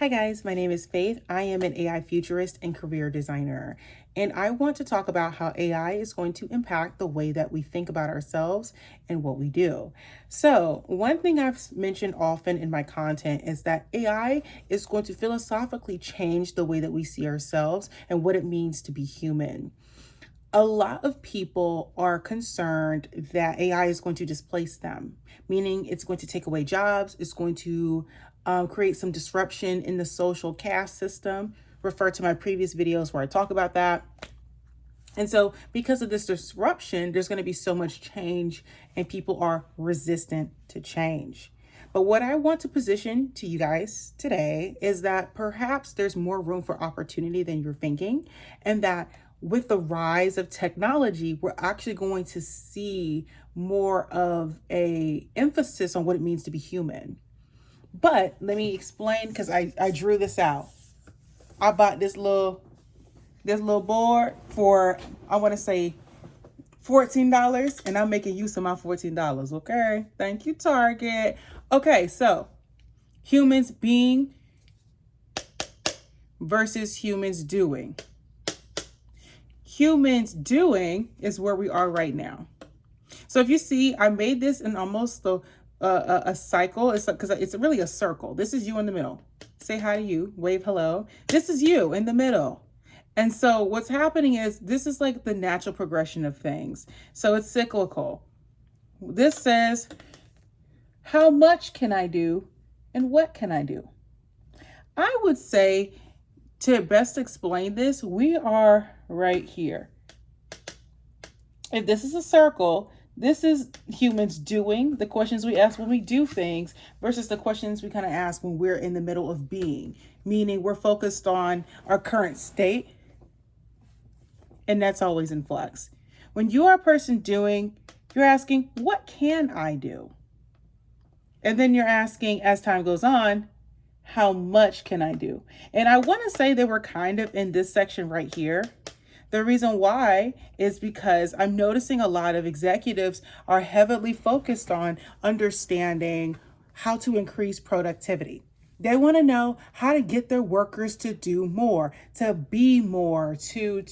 Hi guys, my name is Faith. I am an AI futurist and career designer, and I want to talk about how AI is going to impact the way that we think about ourselves and what we do. So, one thing I've mentioned often in my content is that AI is going to philosophically change the way that we see ourselves and what it means to be human. A lot of people are concerned that AI is going to displace them, meaning it's going to take away jobs, it's going to create some disruption in the social caste system. Refer to my previous videos where I talk about that. And so, because of this disruption, there's going to be so much change, and people are resistant to change. But what I want to position to you guys today is that perhaps there's more room for opportunity than you're thinking, and that with the rise of technology, we're actually going to see more of a emphasis on what it means to be human. But let me explain, because I drew this out. I bought this little board for, I want to say, $14, and I'm making use of my $14. Okay, thank you, Target. Okay, so humans being versus humans doing. Humans doing is where we are right now. So if you see, I made this in almost a cycle. It's because it's really a circle. This is you in the middle. Say hi to you. Wave hello. This is you in the middle. And so what's happening is this is like the natural progression of things. So it's cyclical. This says, how much can I do and what can I do? I would say, to best explain this, we are right here. If this is a circle, this is humans doing, the questions we ask when we do things, versus the questions we kind of ask when we're in the middle of being, meaning we're focused on our current state, and that's always in flux. When you are a person doing, you're asking, what can I do? And then you're asking, as time goes on, how much can I do? And I want to say that we're kind of in this section right here. The reason why is because I'm noticing a lot of executives are heavily focused on understanding how to increase productivity. They want to know how to get their workers to do more, to be more, to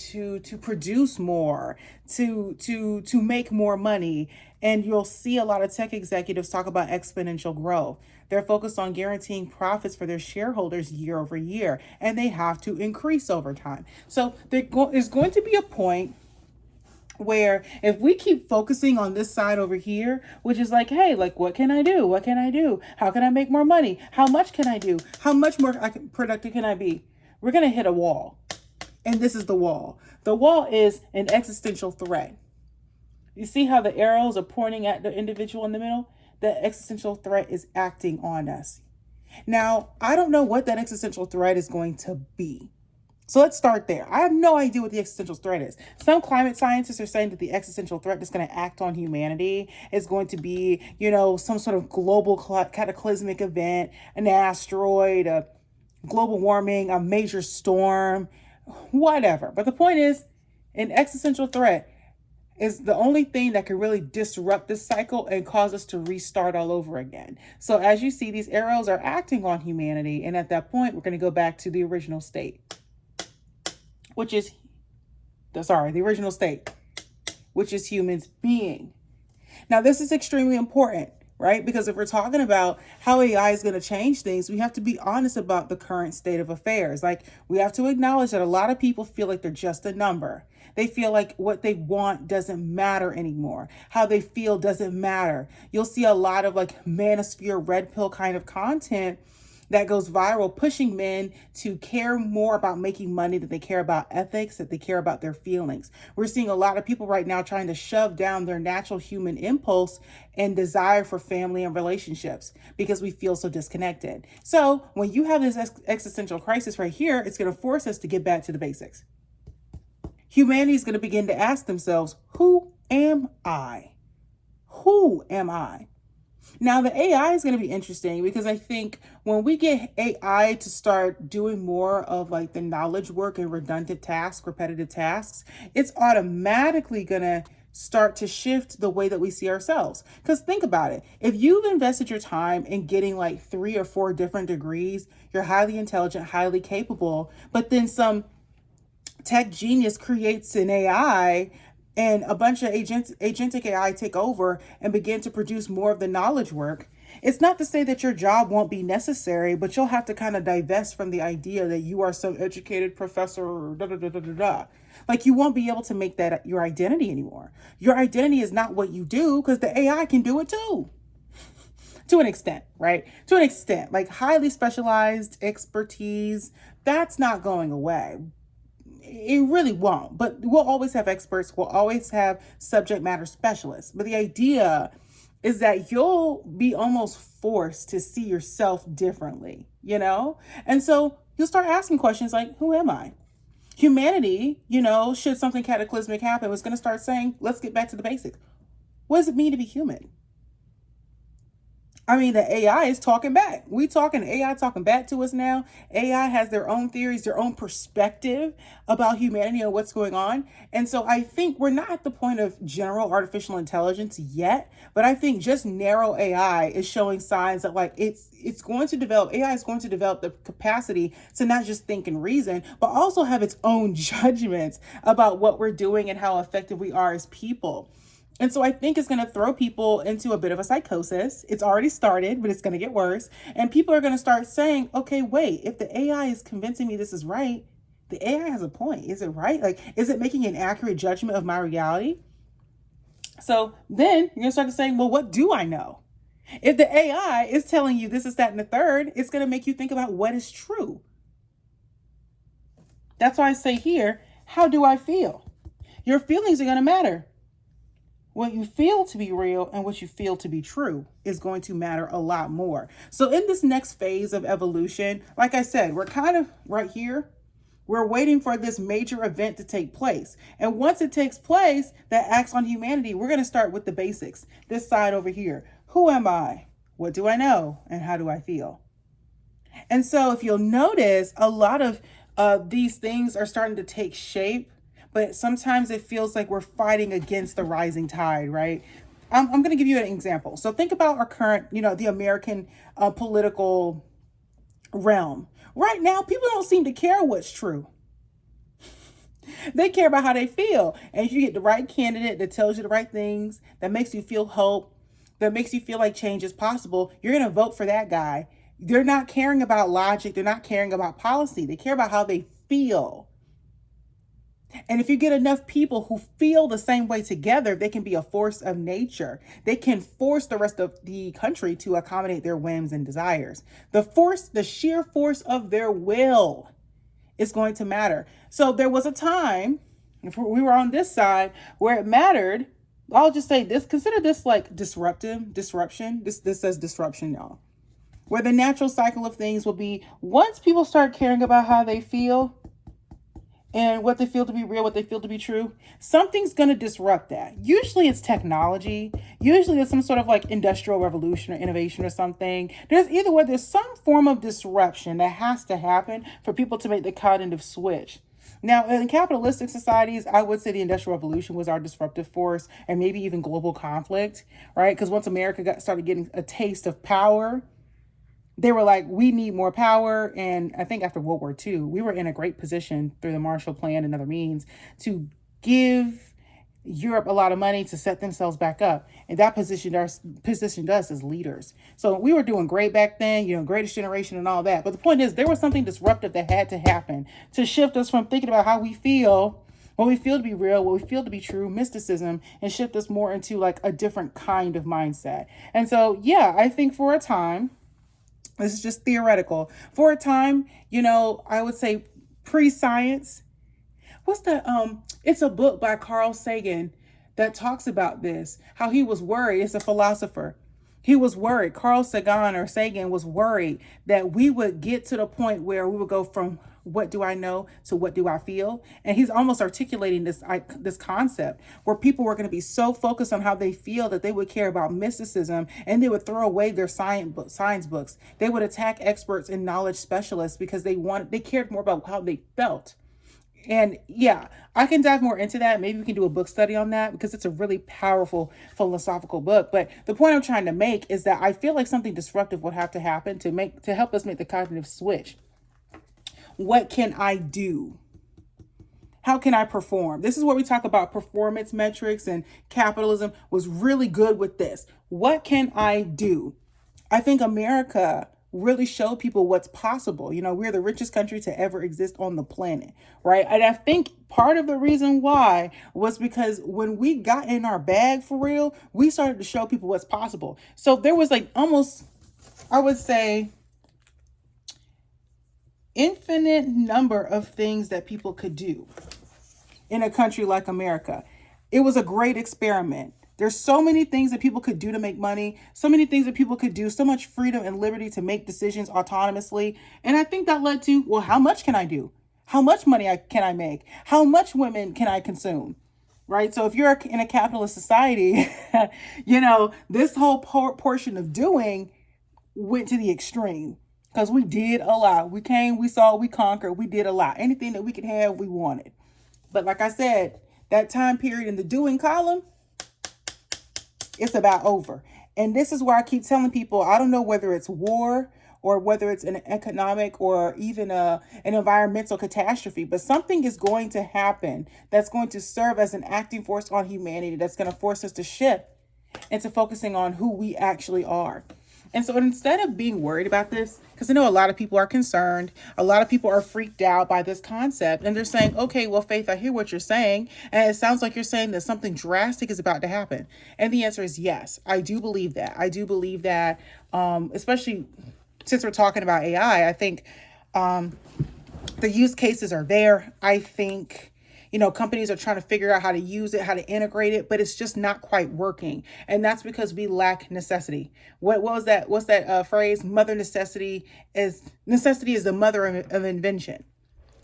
produce more, to make more money. And you'll see a lot of tech executives talk about exponential growth. They're focused on guaranteeing profits for their shareholders year over year, and they have to increase over time. So there's going to be a point where if we keep focusing on this side over here, which is like, hey, like, what can I do? What can I do? How can I make more money? How much can I do? How much more productive can I be? We're going to hit a wall. And this is the wall. The wall is an existential threat. You see how the arrows are pointing at the individual in the middle? The existential threat is acting on us. Now, I don't know what that existential threat is going to be. So let's start there. I have no idea what the existential threat is. Some climate scientists are saying that the existential threat that's going to act on humanity is going to be, some sort of global cataclysmic event, an asteroid, a global warming, a major storm, whatever. But the point is, an existential threat is the only thing that can really disrupt this cycle and cause us to restart all over again. So as you see, these arrows are acting on humanity. And at that point, we're going to go back to the original state. The original state, which is humans being. Now, this is extremely important, right? Because if we're talking about how AI is going to change things, we have to be honest about the current state of affairs. Like, we have to acknowledge that a lot of people feel like they're just a number. They feel like what they want doesn't matter anymore. How they feel doesn't matter. You'll see a lot of like manosphere red pill kind of content that goes viral, pushing men to care more about making money than they care about ethics, that they care about their feelings. We're seeing a lot of people right now trying to shove down their natural human impulse and desire for family and relationships because we feel so disconnected. So when you have this existential crisis right here, it's going to force us to get back to the basics. Humanity is going to begin to ask themselves, who am I? Who am I? Now, the AI is going to be interesting because I think when we get AI to start doing more of like the knowledge work and redundant tasks, repetitive tasks, it's automatically going to start to shift the way that we see ourselves. Because think about it. If you've invested your time in getting like 3 or 4 different degrees, you're highly intelligent, highly capable, but then some tech genius creates an AI and a bunch of agentic AI take over and begin to produce more of the knowledge work. It's not to say that your job won't be necessary, but you'll have to kind of divest from the idea that you are some educated professor or da da da da da da. Like you won't be able to make that your identity anymore. Your identity is not what you do because the AI can do it too. To an extent, right? To an extent, like highly specialized expertise, that's not going away. It really won't, but we'll always have experts. We'll always have subject matter specialists. But the idea is that you'll be almost forced to see yourself differently, you know? And so you'll start asking questions like, who am I? Humanity, you know, should something cataclysmic happen, was going to start saying, let's get back to the basics. What does it mean to be human? I mean, the AI is talking back. We talking AI talking back to us now. AI has their own theories, their own perspective about humanity and what's going on. And so I think we're not at the point of general artificial intelligence yet, but I think just narrow AI is showing signs that like it's going to develop, AI is going to develop the capacity to not just think and reason, but also have its own judgments about what we're doing and how effective we are as people. And so I think it's going to throw people into a bit of a psychosis. It's already started, but it's going to get worse. And people are going to start saying, okay, wait, if the AI is convincing me this is right, the AI has a point. Is it right? Like, is it making an accurate judgment of my reality? So then you're going to start to say, well, what do I know? If the AI is telling you this is that and the third, it's going to make you think about what is true. That's why I say here, how do I feel? Your feelings are going to matter. What you feel to be real and what you feel to be true is going to matter a lot more. So in this next phase of evolution, like I said, we're kind of right here. We're waiting for this major event to take place. And once it takes place that acts on humanity, we're going to start with the basics. This side over here. Who am I? What do I know? And how do I feel? And so if you'll notice, a lot of these things are starting to take shape. But sometimes it feels like we're fighting against the rising tide, right? I'm going to give you an example. So think about our current, you know, the American political realm. Right now, people don't seem to care what's true. They care about how they feel. And if you get the right candidate that tells you the right things, that makes you feel hope, that makes you feel like change is possible, you're going to vote for that guy. They're not caring about logic. They're not caring about policy. They care about how they feel. And if you get enough people who feel the same way together, they can be a force of nature. They can force the rest of the country to accommodate their whims and desires. The sheer force of their will is going to matter. So there was a time, if we were on this side, where it mattered. I'll just say this, consider this like disruption. This says disruption, y'all. Where the natural cycle of things will be, once people start caring about how they feel, and what they feel to be real, what they feel to be true, something's going to disrupt that. Usually it's technology. Usually it's some sort of like industrial revolution or innovation or something. There's some form of disruption that has to happen for people to make the cognitive switch. Now, in capitalistic societies, I would say the Industrial Revolution was our disruptive force, and maybe even global conflict, right? Because once America started getting a taste of power, they were like, we need more power. And I think after World War II, we were in a great position through the Marshall Plan and other means to give Europe a lot of money to set themselves back up. And that positioned us as leaders. So we were doing great back then, you know, greatest generation and all that. But the point is, there was something disruptive that had to happen to shift us from thinking about how we feel, what we feel to be real, what we feel to be true, mysticism, and shift us more into like a different kind of mindset. And so, yeah, I think for a time, this is just theoretical. For a time, you know, I would say pre-science. What's that? It's a book by Carl Sagan that talks about this, how he was worried. It's a philosopher. He was worried. Carl Sagan was worried that we would get to the point where we would go from what do I know to what do I feel? And he's almost articulating this concept where people were going to be so focused on how they feel that they would care about mysticism, and they would throw away their science books. They would attack experts and knowledge specialists because they cared more about how they felt. And yeah, I can dive more into that. Maybe we can do a book study on that because it's a really powerful philosophical book. But the point I'm trying to make is that I feel like something disruptive would have to happen to help us make the cognitive switch. What can I do? How can I perform? This is where we talk about performance metrics, and capitalism was really good with this. What can I do? I think America really showed people what's possible. You know, we're the richest country to ever exist on the planet, right? And I think part of the reason why was because when we got in our bag for real, we started to show people what's possible. So there was like almost, I would say, infinite number of things that people could do in a country like America. It was a great experiment. There's so many things that people could do to make money, so many things that people could do, so much freedom and liberty to make decisions autonomously. And I think that led to, well, how much can I do? How much money can I make? How much women can I consume? Right? So if you're in a capitalist society, this whole portion of doing went to the extreme because we did a lot. We came, we saw, we conquered, we did a lot. Anything that we could have, we wanted. But like I said, that time period in the doing column, it's about over. And this is where I keep telling people, I don't know whether it's war or whether it's an economic or even an environmental catastrophe, but something is going to happen that's going to serve as an acting force on humanity, that's going to force us to shift into focusing on who we actually are. And so instead of being worried about this, because I know a lot of people are concerned, a lot of people are freaked out by this concept, and they're saying, okay, well, Faith, I hear what you're saying, and it sounds like you're saying that something drastic is about to happen. And the answer is yes, I do believe that. I do believe that, especially since we're talking about AI, I think the use cases are there. I think companies are trying to figure out how to use it, how to integrate it, but it's just not quite working. And that's because we lack necessity. What was that? What's that phrase? Necessity is the mother of invention.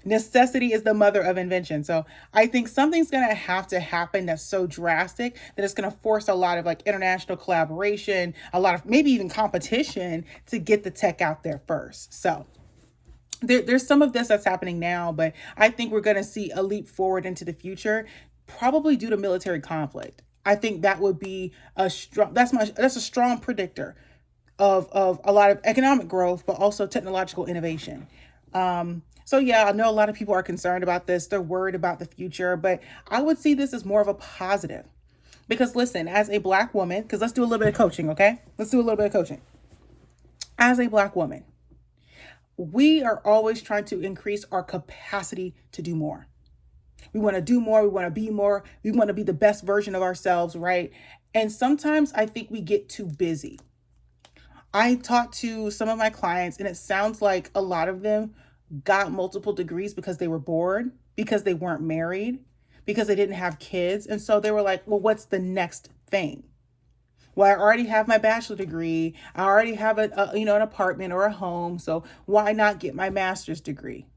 Necessity is the mother of invention. So I think something's going to have to happen that's so drastic that it's going to force a lot of like international collaboration, a lot of maybe even competition to get the tech out there first. So there's some of this that's happening now, but I think we're going to see a leap forward into the future, probably due to military conflict. I think that would be that's a strong predictor of a lot of economic growth, but also technological innovation. So yeah, I know a lot of people are concerned about this. They're worried about the future, but I would see this as more of a positive. Because listen, as a Black woman, because let's do a little bit of coaching, okay? Let's do a little bit of coaching. As a Black woman, we are always trying to increase our capacity to do more. We want to do more. We want to be more. We want to be the best version of ourselves, right? And sometimes I think we get too busy. I talked to some of my clients, and it sounds like a lot of them got multiple degrees because they were bored, because they weren't married, because they didn't have kids. And so they were like, well, what's the next thing? Well, I already have my bachelor degree. I already have an apartment or a home. So why not get my master's degree?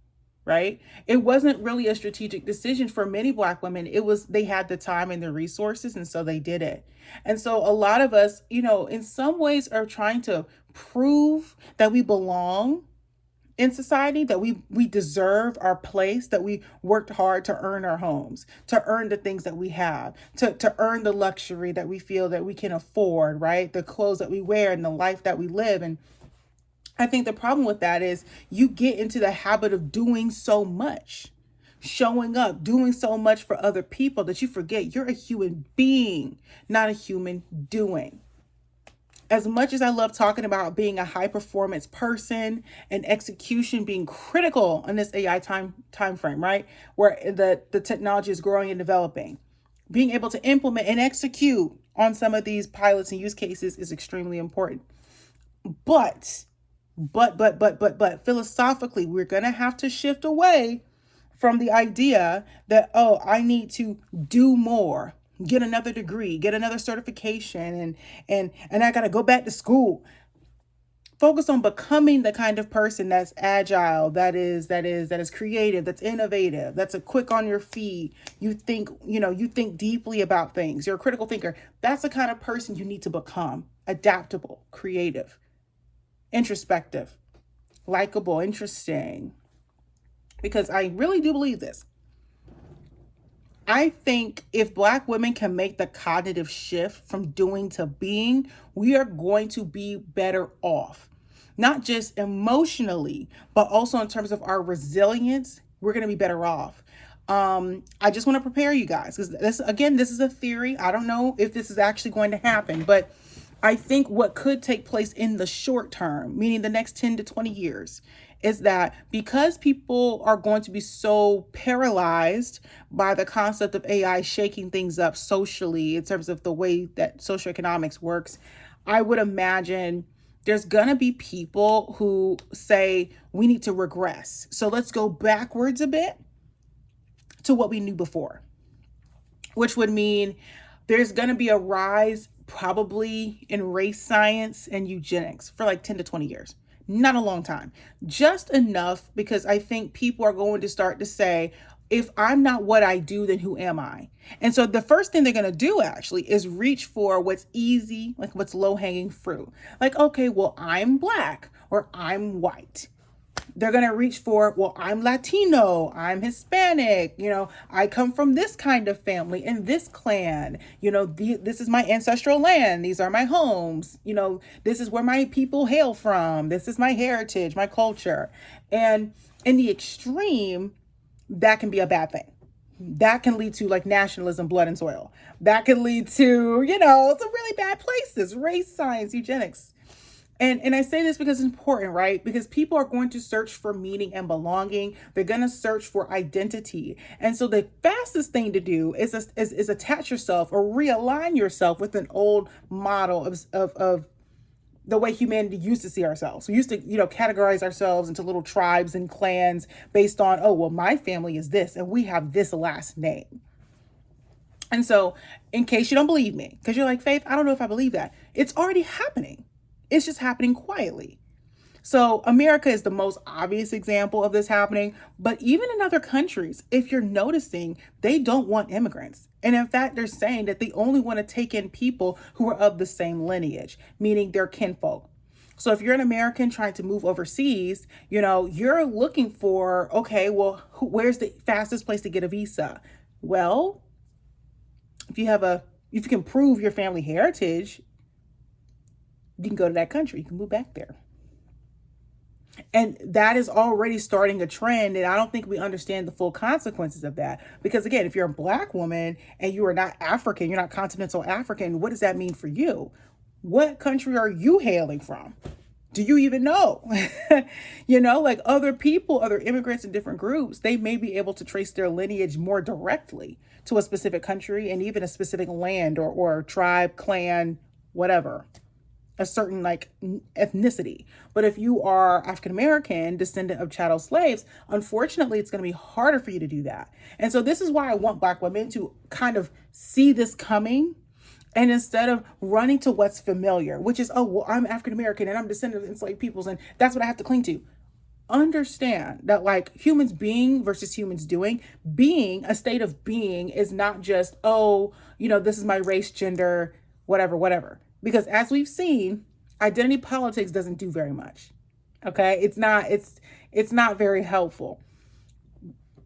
Right? It wasn't really a strategic decision for many Black women. It was, they had the time and the resources, and so they did it. And so a lot of us, in some ways are trying to prove that we belong in society, that we deserve our place, that we worked hard to earn our homes, to earn the things that we have, to earn the luxury that we feel that we can afford, right? The clothes that we wear and the life that we live. And I think the problem with that is you get into the habit of doing so much, showing up, doing so much for other people that you forget you're a human being, not a human doing. As much as I love talking about being a high performance person and execution being critical in this AI time frame, right? Where the technology is growing and developing, being able to implement and execute on some of these pilots and use cases is extremely important. But philosophically, we're going to have to shift away from the idea that, oh, I need to do more, get another degree, get another certification, and I got to go back to school. Focus on becoming the kind of person that's agile, that is creative, that's innovative, that's a quick on your feet. You think deeply about things. You're a critical thinker. That's the kind of person you need to become. Adaptable, creative, introspective, likable, interesting. Because I really do believe this. I think if Black women can make the cognitive shift from doing to being, we are going to be better off. Not just emotionally, but also in terms of our resilience, we're going to be better off. I just want to prepare you guys because this is a theory. I don't know if this is actually going to happen, but I think what could take place in the short term, meaning the next 10 to 20 years, is that because people are going to be so paralyzed by the concept of AI shaking things up socially in terms of the way that social economics works, I would imagine there's going to be people who say we need to regress. So let's go backwards a bit to what we knew before, which would mean there's going to be a rise probably in race science and eugenics for like 10 to 20 years. Not a long time, just enough because I think people are going to start to say, if I'm not what I do, then who am I? And so the first thing they're going to do actually is reach for what's easy, like what's low hanging fruit. Like, okay, well, I'm Black or I'm white. They're going to reach for, well, I'm Latino, I'm Hispanic, I come from this kind of family in this clan, this is my ancestral land. These are my homes. This is where my people hail from. This is my heritage, my culture. And in the extreme, that can be a bad thing. That can lead to like nationalism, blood and soil. That can lead to, some really bad places, race science, eugenics. And I say this because it's important, right? Because people are going to search for meaning and belonging. They're going to search for identity. And so the fastest thing to do is attach yourself or realign yourself with an old model of the way humanity used to see ourselves. We used to, categorize ourselves into little tribes and clans based on, oh, well, my family is this and we have this last name. And so in case you don't believe me, because you're like, Faith, I don't know if I believe that. It's already happening. It's just happening quietly. So America is the most obvious example of this happening. But even in other countries, if you're noticing, they don't want immigrants. And in fact, they're saying that they only want to take in people who are of the same lineage, meaning they're kinfolk. So if you're an American trying to move overseas, you're looking for, okay, well, where's the fastest place to get a visa? Well, if you can prove your family heritage, you can go to that country. You can move back there. And that is already starting a trend. And I don't think we understand the full consequences of that. Because again, if you're a Black woman and you are not African, you're not continental African, what does that mean for you? What country are you hailing from? Do you even know? Like other people, other immigrants in different groups, they may be able to trace their lineage more directly to a specific country and even a specific land or tribe, clan, whatever. A certain like ethnicity. But if you are African American, descendant of chattel slaves, unfortunately, it's going to be harder for you to do that. And so this is why I want Black women to kind of see this coming. And instead of running to what's familiar, which is, oh, well, I'm African American and I'm descendant of enslaved peoples and that's what I have to cling to. Understand that like humans being versus humans doing, being, a state of being is not just, oh, this is my race, gender, whatever. Because as we've seen, identity politics doesn't do very much. Okay, it's not very helpful.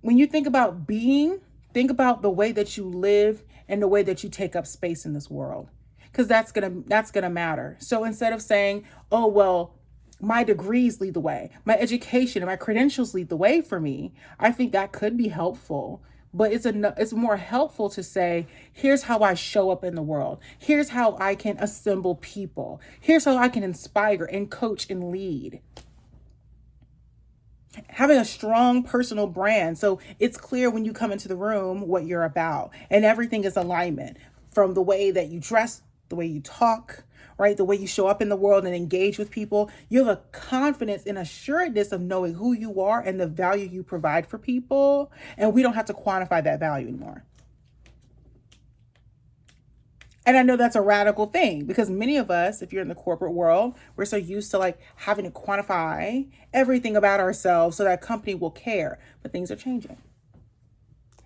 When you think about being, think about the way that you live and the way that you take up space in this world, because that's gonna matter. So instead of saying, oh well, my degrees lead the way, my education and my credentials lead the way for me, I think that could be helpful. But it's more helpful to say, here's how I show up in the world. Here's how I can assemble people. Here's how I can inspire and coach and lead. Having a strong personal brand. So it's clear when you come into the room what you're about. And everything is alignment from the way that you dress, the way you talk, right? The way you show up in the world and engage with people. You have a confidence and assuredness of knowing who you are and the value you provide for people. And we don't have to quantify that value anymore. And I know that's a radical thing because many of us, if you're in the corporate world, we're so used to like having to quantify everything about ourselves so that a company will care. But things are changing.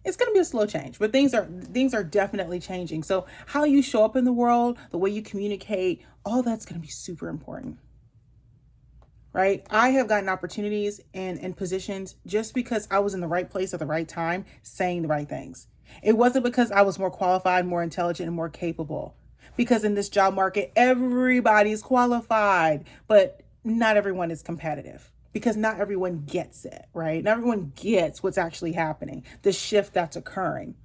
It's going to be a slow change, but things are definitely changing. So how you show up in the world, the way you communicate, all that's going to be super important. right? I have gotten opportunities and positions just because I was in the right place at the right time, saying the right things. It wasn't because I was more qualified, more intelligent, and more capable. Because in this job market, everybody's qualified, but not everyone is competitive because not everyone gets it, right? Not everyone gets what's actually happening, the shift that's occurring.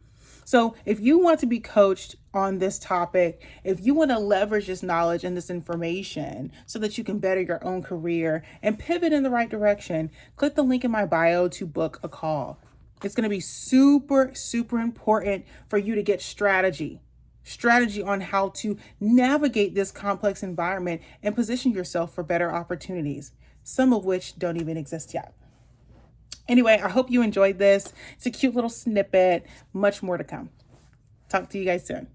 So if you want to be coached on this topic, if you want to leverage this knowledge and this information so that you can better your own career and pivot in the right direction, click the link in my bio to book a call. It's going to be super, super important for you to get strategy on how to navigate this complex environment and position yourself for better opportunities, some of which don't even exist yet. Anyway, I hope you enjoyed this. It's a cute little snippet, much more to come. Talk to you guys soon.